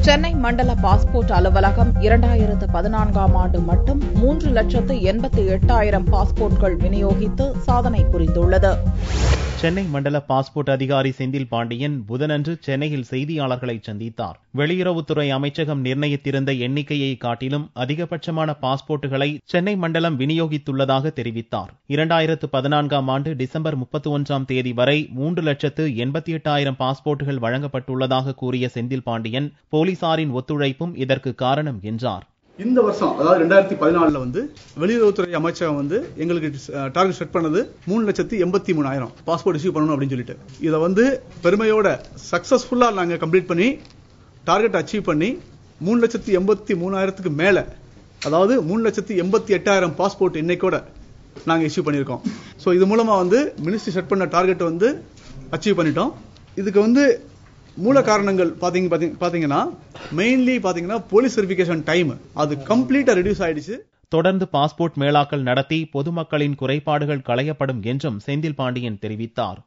சென்னை மண்டல பாஸ்போர்ட் அலுவலகம் 2014ஆம் ஆண்டு மட்டும் 3,88,000 பாஸ்போர்ட்கள் விநியோகித்து சாதனை புரிந்துள்ளது. சென்னை மண்டல பாஸ்போர்ட் அதிகாரி செந்தில் பாண்டியன் புதனன்று சென்னையில் செய்தியாளர்களை சந்தித்தார். வெளியுறவுத்துறை அமைச்சகம் நிர்ணயித்திருந்த எண்ணிக்கையை காட்டிலும் அதிகபட்சமான பாஸ்போர்ட்டுகளை சென்னை மண்டலம் விநியோகித்துள்ளதாக தெரிவித்தார். 2014ஆம் ஆண்டு டிசம்பர் 31ஆம் தேதி வரை 3,88,000 பாஸ்போர்ட்டுகள் வழங்கப்பட்டுள்ளதாக கூறிய செந்தில் பாண்டியன் போலீசாரின் ஒத்துழைப்பும் இதற்கு காரணம் என்றார். இந்த வருஷம் அதாவது 2014 வெளியுறவுத்துறை அமைச்சகம் எங்களுக்கு டார்கெட் செட் பண்ணது 3,83,000 பாஸ்போர்ட் இஷ்யூ பண்ணணும் அப்படின்னு சொல்லிட்டு இதை பெருமையோட சக்சஸ்ஃபுல்லா நாங்க கம்ப்ளீட் பண்ணி டார்கெட் அச்சீவ் பண்ணி 3,83,000க்கு மேல அதாவது 3,88,000 பாஸ்போர்ட் இன்னைக்கோட நாங்க இஷ்யூ பண்ணியிருக்கோம். ஸோ இது மூலமா மினிஸ்ட்ரி செட் பண்ண டார்கெட் அச்சீவ் பண்ணிட்டோம். இதுக்கு மூல காரணங்கள் பாத்தீங்கன்னா மெயின்லி போலீஸ் வெரிஃபிகேஷன் டைம் அது கம்ப்ளீட்டா ரெடியூஸ் ஆயிடுச்சு. தொடர்ந்து பாஸ்போர்ட் மேளாக்கள் நடத்தி பொதுமக்களின் குறைபாடுகள் களையப்படும் என்றும் செந்தில் பாண்டியன் தெரிவித்தார்.